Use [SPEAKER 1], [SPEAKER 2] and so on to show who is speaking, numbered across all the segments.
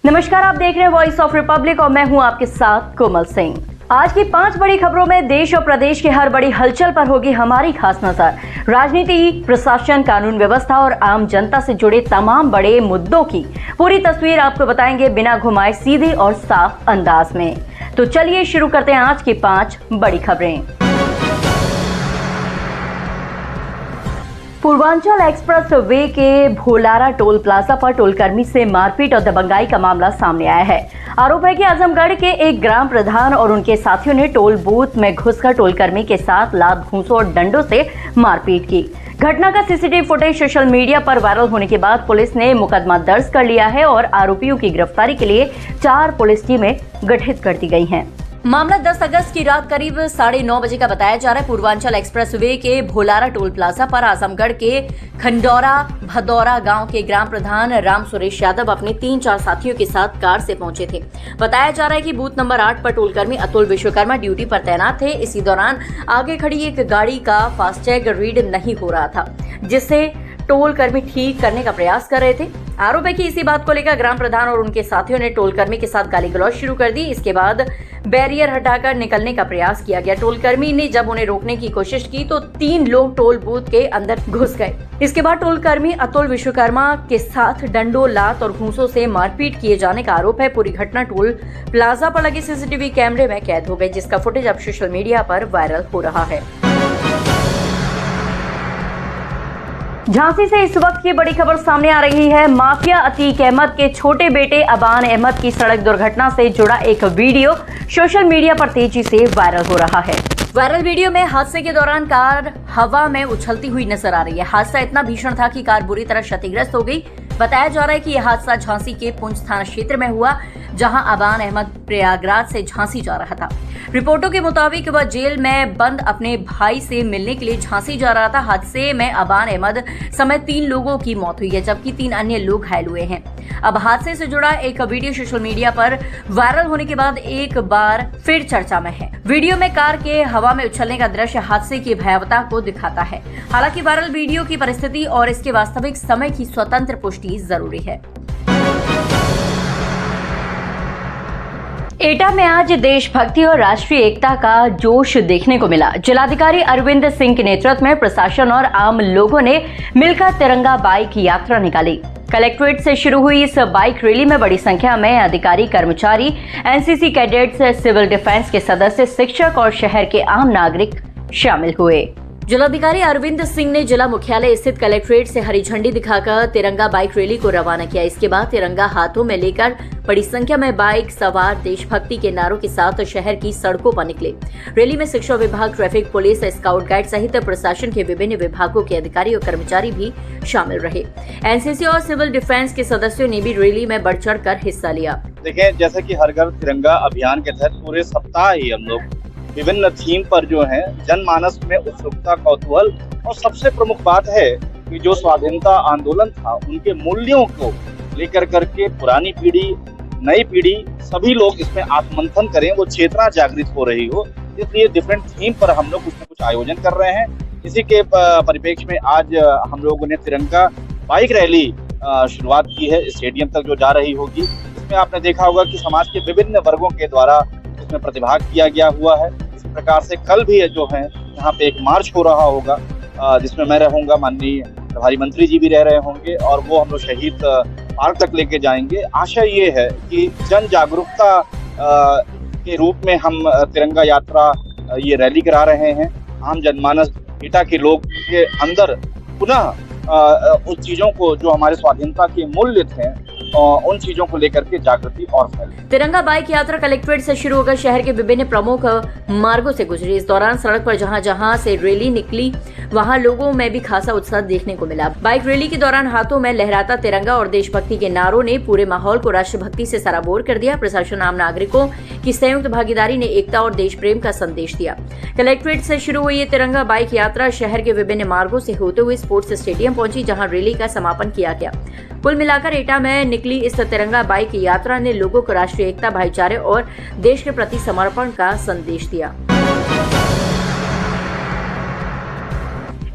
[SPEAKER 1] नमस्कार, आप देख रहे हैं वॉइस ऑफ रिपब्लिक और मैं हूं आपके साथ कोमल सिंह। आज की 5 बड़ी खबरों में देश और प्रदेश की हर बड़ी हलचल पर होगी हमारी खास नजर। राजनीति, प्रशासन, कानून व्यवस्था और आम जनता से जुड़े तमाम बड़े मुद्दों की पूरी तस्वीर आपको बताएंगे बिना घुमाए, सीधे और साफ अंदाज में। तो चलिए शुरू करते हैं आज की 5 बड़ी खबरें। पूर्वांचल एक्सप्रेस वे के भोलारा टोल प्लाजा पर टोलकर्मी से मारपीट और दबंगाई का मामला सामने आया है। आरोप है कि आजमगढ़ के एक ग्राम प्रधान और उनके साथियों ने टोल बूथ में घुसकर टोलकर्मी के साथ लात, घूंसों और डंडों से मारपीट की। घटना का सीसीटीवी फुटेज सोशल मीडिया पर वायरल होने के बाद पुलिस ने मुकदमा दर्ज कर लिया है और आरोपियों की गिरफ्तारी के लिए 4 पुलिस टीमें गठित कर दी गई हैं। मामला 10 अगस्त की रात करीब 9:30 बजे का बताया जा रहा है। पूर्वांचल एक्सप्रेसवे के भोलारा टोल प्लाजा पर आजमगढ़ के खंडौरा भदौरा गांव के ग्राम प्रधान राम सुरेश यादव अपने 3-4 साथियों के साथ कार से पहुंचे थे। बताया जा रहा है कि बूथ नंबर 8 पर टोलकर्मी अतुल विश्वकर्मा ड्यूटी पर तैनात थे। इसी दौरान आगे खड़ी एक गाड़ी का फास्टैग रीड नहीं हो रहा था, जिससे टोल कर्मी ठीक करने का प्रयास कर रहे थे। आरोप है कि इसी बात को लेकर ग्राम प्रधान और उनके साथियों ने टोल कर्मी के साथ गाली गलौज शुरू कर दी। इसके बाद बैरियर हटाकर निकलने का प्रयास किया गया। टोल कर्मी ने जब उन्हें रोकने की कोशिश की तो 3 लोग टोल बूथ के अंदर घुस गए। इसके बाद टोल कर्मी अतुल विश्वकर्मा के साथ डंडों, लात और घूंसों से मारपीट किए जाने का आरोप है। पूरी घटना टोल प्लाजा पर लगे सीसीटीवी कैमरे में कैद हो गई, जिसका फुटेज अब सोशल मीडिया पर वायरल हो रहा है। झांसी से इस वक्त की बड़ी खबर सामने आ रही है। माफिया अतीक अहमद के छोटे बेटे अबान अहमद की सड़क दुर्घटना से जुड़ा एक वीडियो सोशल मीडिया पर तेजी से वायरल हो रहा है। वायरल वीडियो में हादसे के दौरान कार हवा में उछलती हुई नजर आ रही है। हादसा इतना भीषण था कि कार बुरी तरह क्षतिग्रस्त हो गई। बताया जा रहा है कि यह हादसा झांसी के पुंछ थाना क्षेत्र में हुआ, जहां अबान अहमद प्रयागराज से झांसी जा रहा था। रिपोर्टों के मुताबिक वह जेल में बंद अपने भाई से मिलने के लिए झांसी जा रहा था। हादसे में अबान अहमद समेत 3 लोगों की मौत हुई है, जबकि 3 अन्य लोग घायल हुए हैं। अब हादसे से जुड़ा एक वीडियो सोशल मीडिया पर वायरल होने के बाद एक बार फिर चर्चा में है। वीडियो में कार के हवा में उछलने का दृश्य हादसे की भयावहता को दिखाता है। हालांकि वायरल वीडियो की परिस्थिति और इसके वास्तविक समय की स्वतंत्र पुष्टि जरूरी है। एटा में आज देशभक्ति और राष्ट्रीय एकता का जोश देखने को मिला। जिलाधिकारी अरविंद सिंह के नेतृत्व में प्रशासन और आम लोगों ने मिलकर तिरंगा बाइक यात्रा निकाली। कलेक्ट्रेट से शुरू हुई इस बाइक रैली में बड़ी संख्या में अधिकारी, कर्मचारी, एनसीसी कैडेट्स, सिविल डिफेंस के सदस्य, शिक्षक और शहर के आम नागरिक शामिल हुए। जिलाधिकारी अरविंद सिंह ने जिला मुख्यालय स्थित कलेक्ट्रेट से हरी झंडी दिखाकर तिरंगा बाइक रैली को रवाना किया। इसके बाद तिरंगा हाथों में लेकर बड़ी संख्या में बाइक सवार देशभक्ति के नारों के साथ शहर की सड़कों पर निकले। रैली में शिक्षा विभाग, ट्रैफिक पुलिस, स्काउट गाइड सहित प्रशासन के विभिन्न विभागों के अधिकारी और कर्मचारी भी शामिल रहे। एनसीसी और सिविल डिफेंस के सदस्यों ने भी रैली में बढ़ चढ़ कर हिस्सा लिया।
[SPEAKER 2] देखिए, जैसे कि हर घर तिरंगा अभियान के तहत पूरे सप्ताह ही हम लोग विभिन्न थीम पर जो है जनमानस में उत्सुकता, कौतूहल और सबसे प्रमुख बात है कि जो स्वाधीनता आंदोलन था उनके मूल्यों को लेकर करके पुरानी पीढ़ी, नई पीढ़ी सभी लोग इसमें आत्ममंथन करें, वो चेतना जागृत हो रही हो। इसलिए डिफरेंट थीम पर हम लोग कुछ न कुछ आयोजन कर रहे हैं। इसी के परिप्रेक्ष्य में आज हम लोगों ने तिरंगा बाइक रैली शुरुआत की है, स्टेडियम तक जो जा रही होगी। इसमें आपने देखा होगा कि समाज के विभिन्न वर्गों के द्वारा इसमें प्रतिभाग किया गया हुआ है। इस प्रकार से कल भी जो है यहाँ पे एक मार्च हो रहा होगा, जिसमें मैं रहूंगा, माननीय प्रभारी मंत्री जी भी रह रहे होंगे और वो हम लोग शहीद पार्क तक लेके जाएंगे। आशा ये है कि जन जागरूकता के रूप में हम तिरंगा यात्रा ये रैली करा रहे हैं। आम जनमानस, एटा के लोग के अंदर पुनः उस चीजों को जो हमारे स्वाधीनता के मूल्य थे उन चीजों को लेकर के जागृति और फैले।
[SPEAKER 1] तिरंगा बाइक यात्रा कलेक्ट्रेट से शुरू होकर शहर के विभिन्न प्रमुख मार्गों से गुजरी। इस दौरान सड़क पर जहां जहां से रैली निकली वहां लोगों में भी खासा उत्साह देखने को मिला। बाइक रैली के दौरान हाथों में लहराता तिरंगा और देशभक्ति के नारों ने पूरे माहौल को राष्ट्रभक्ति से सराबोर कर दिया। प्रशासन, आम नागरिकों की संयुक्त भागीदारी ने एकता और देश प्रेम का संदेश दिया। कलेक्ट्रेट से शुरू हुई ये तिरंगा बाइक यात्रा शहर के विभिन्न मार्गों से होते हुए स्पोर्ट्स स्टेडियम पहुंची, जहां रैली का समापन किया गया। कुल मिलाकर एटा में निकली इस तिरंगा बाइक यात्रा ने लोगों को राष्ट्रीय एकता, भाईचारे और देश के प्रति समर्पण का संदेश दिया।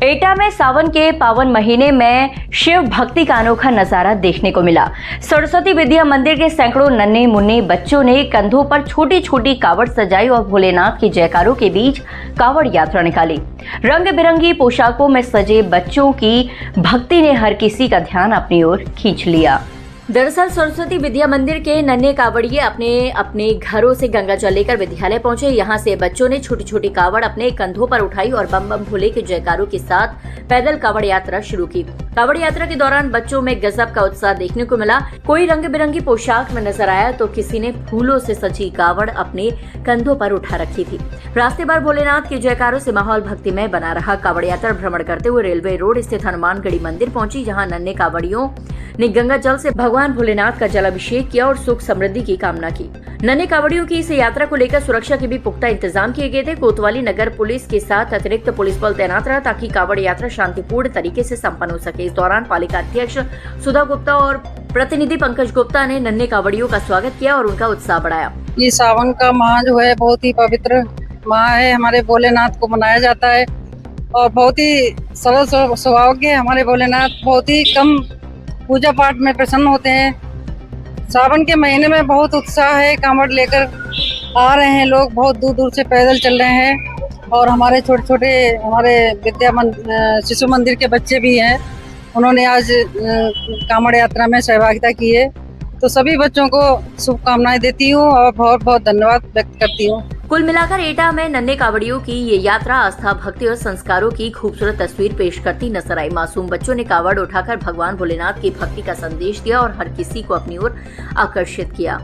[SPEAKER 1] एटा में सावन के पावन महीने में शिव भक्ति का अनोखा नजारा देखने को मिला। सरस्वती विद्या मंदिर के सैकड़ों नन्हे मुन्ने बच्चों ने कंधों पर छोटी छोटी कावड़ सजाई और भोलेनाथ की जयकारों के बीच कावड़ यात्रा निकाली। रंग बिरंगी पोशाकों में सजे बच्चों की भक्ति ने हर किसी का ध्यान अपनी ओर खींच लिया। दरअसल सरस्वती विद्या मंदिर के नन्हे कावड़िए अपने अपने घरों से गंगा जल लेकर विद्यालय पहुंचे। यहां से बच्चों ने छोटी छोटी कावड़ अपने कंधों पर उठाई और बम बम भोले के जयकारों के साथ पैदल कावड़ यात्रा शुरू की। कावड़ यात्रा के दौरान बच्चों में गजब का उत्साह देखने को मिला। कोई रंग बिरंगी पोशाक में नजर आया तो किसी ने फूलों से सजी कावड़ अपने कंधों पर उठा रखी थी। रास्ते भर भोलेनाथ के जयकारों से माहौल भक्तिमय बना रहा। कावड़ यात्रा भ्रमण करते हुए रेलवे रोड स्थित हनुमानगढ़ी मंदिर पहुंची, जहां नन्हे कावड़ियों ने गंगा जल से भगवान भोलेनाथ का जलाभिषेक किया और सुख समृद्धि की कामना की। नन्हे कावड़ियों की इस यात्रा को लेकर सुरक्षा के भी पुख्ता इंतजाम किए गए थे। कोतवाली नगर पुलिस के साथ अतिरिक्त पुलिस बल तैनात रहा ताकि कावड़ यात्रा शांतिपूर्ण तरीके से संपन्न हो सके। इस दौरान पालिका अध्यक्ष सुधा गुप्ता और प्रतिनिधि पंकज गुप्ता ने नन्हे कावड़ियों का स्वागत किया और उनका उत्साह बढ़ाया।
[SPEAKER 3] ये सावन का माह जो है बहुत ही पवित्र माह है, हमारे भोलेनाथ को मनाया जाता है और बहुत ही सरल स्वभाव के हमारे भोलेनाथ बहुत ही कम पूजा पाठ में प्रसन्न होते हैं। सावन के महीने में बहुत उत्साह है, कांवड़ लेकर आ रहे हैं लोग, बहुत दूर दूर से पैदल चल रहे हैं और हमारे छोटे छोटे हमारे शिशु मंदिर के बच्चे भी हैं, उन्होंने आज कांवड़ यात्रा में सहभागिता की है। तो सभी बच्चों को शुभकामनाएं देती हूँ और बहुत बहुत धन्यवाद व्यक्त करती हूँ।
[SPEAKER 1] कुल मिलाकर एटा में नन्हे कावड़ियों की ये यात्रा आस्था, भक्ति और संस्कारों की खूबसूरत तस्वीर पेश करती नजर आई। मासूम बच्चों ने कावड़ उठाकर भगवान भोलेनाथ की भक्ति का संदेश दिया और हर किसी को अपनी ओर आकर्षित किया।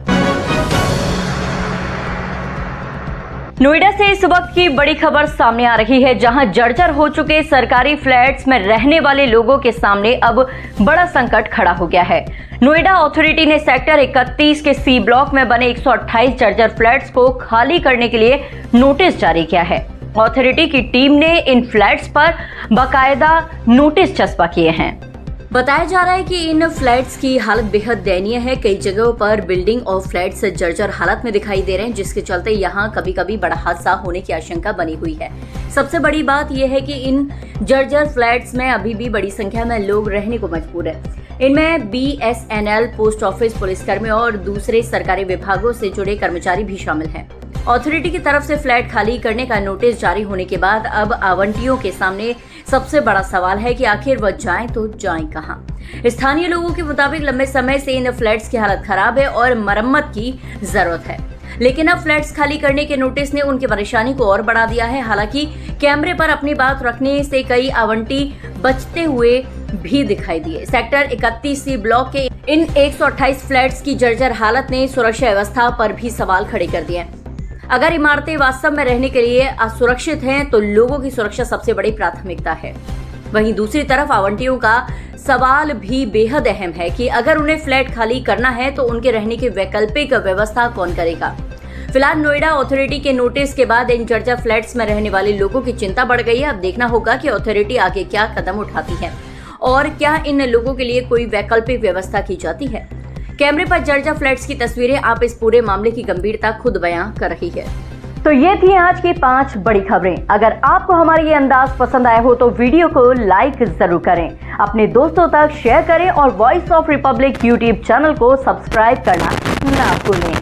[SPEAKER 1] नोएडा से इस वक्त की बड़ी खबर सामने आ रही है, जहां जर्जर हो चुके सरकारी फ्लैट्स में रहने वाले लोगों के सामने अब बड़ा संकट खड़ा हो गया है। नोएडा अथॉरिटी ने सेक्टर 31 के सी ब्लॉक में बने 128 जर्जर फ्लैट्स को खाली करने के लिए नोटिस जारी किया है। अथॉरिटी की टीम ने इन फ्लैट्स पर बाकायदा नोटिस चस्पा किए हैं। बताया जा रहा है कि इन फ्लैट्स की हालत बेहद दयनीय है। कई जगहों पर बिल्डिंग और फ्लैट्स जर्जर हालत में दिखाई दे रहे हैं, जिसके चलते यहां कभी कभी बड़ा हादसा होने की आशंका बनी हुई है। सबसे बड़ी बात यह है कि इन जर्जर फ्लैट्स में अभी भी बड़ी संख्या में लोग रहने को मजबूर है। इनमें BSNL, पोस्ट ऑफिस, पुलिसकर्मी और दूसरे सरकारी विभागों से जुड़े कर्मचारी भी शामिल हैं। अथॉरिटी की तरफ से फ्लैट खाली करने का नोटिस जारी होने के बाद अब आवंटियों के सामने सबसे बड़ा सवाल है कि आखिर वह जाएं तो जाएं कहां। स्थानीय लोगों के मुताबिक लंबे समय से इन फ्लैट्स की हालत खराब है और मरम्मत की जरूरत है, लेकिन अब फ्लैट्स खाली करने के नोटिस ने उनकी परेशानी को और बढ़ा दिया है। हालांकि कैमरे पर अपनी बात रखने से कई आवंटी बचते हुए भी दिखाई दिए। सेक्टर 31 सी ब्लॉक के इन 128 फ्लैट्स की जर्जर हालत ने सुरक्षा व्यवस्था पर भी सवाल खड़े कर दिए। अगर इमारतें वास्तव में रहने के लिए असुरक्षित हैं, तो लोगों की सुरक्षा सबसे बड़ी प्राथमिकता है। वहीं दूसरी तरफ आवंटियों का सवाल भी बेहद अहम है कि अगर उन्हें फ्लैट खाली करना है तो उनके रहने की वैकल्पिक व्यवस्था कौन करेगा। फिलहाल नोएडा अथॉरिटी के नोटिस के बाद इन जर्जर फ्लैट्स में रहने वाले लोगों की चिंता बढ़ गई है। अब देखना होगा कि अथॉरिटी आगे क्या कदम उठाती है और क्या इन लोगों के लिए कोई वैकल्पिक व्यवस्था की जाती है। कैमरे पर जर्जर फ्लैट्स की तस्वीरें आप इस पूरे मामले की गंभीरता खुद बयां कर रही है। तो ये थी आज की 5 बड़ी खबरें। अगर आपको हमारा ये अंदाज पसंद आया हो तो वीडियो को लाइक जरूर करें, अपने दोस्तों तक शेयर करें और voice of Republic YouTube channel को सब्सक्राइब करना ना भूलें।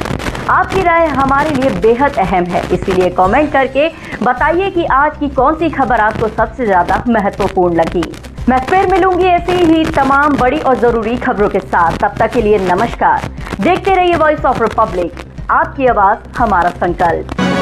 [SPEAKER 1] आपकी राय हमारे लिए बेहद अहम है, इसीलिए कमेंट करके बताइए कि आज की कौन सी खबर आपको सबसे ज्यादा महत्वपूर्ण लगी। मैं फिर मिलूंगी ऐसी ही तमाम बड़ी और जरूरी खबरों के साथ। तब तक के लिए नमस्कार। देखते रहिए वॉइस ऑफ रिपब्लिक, आपकी आवाज हमारा संकल्प।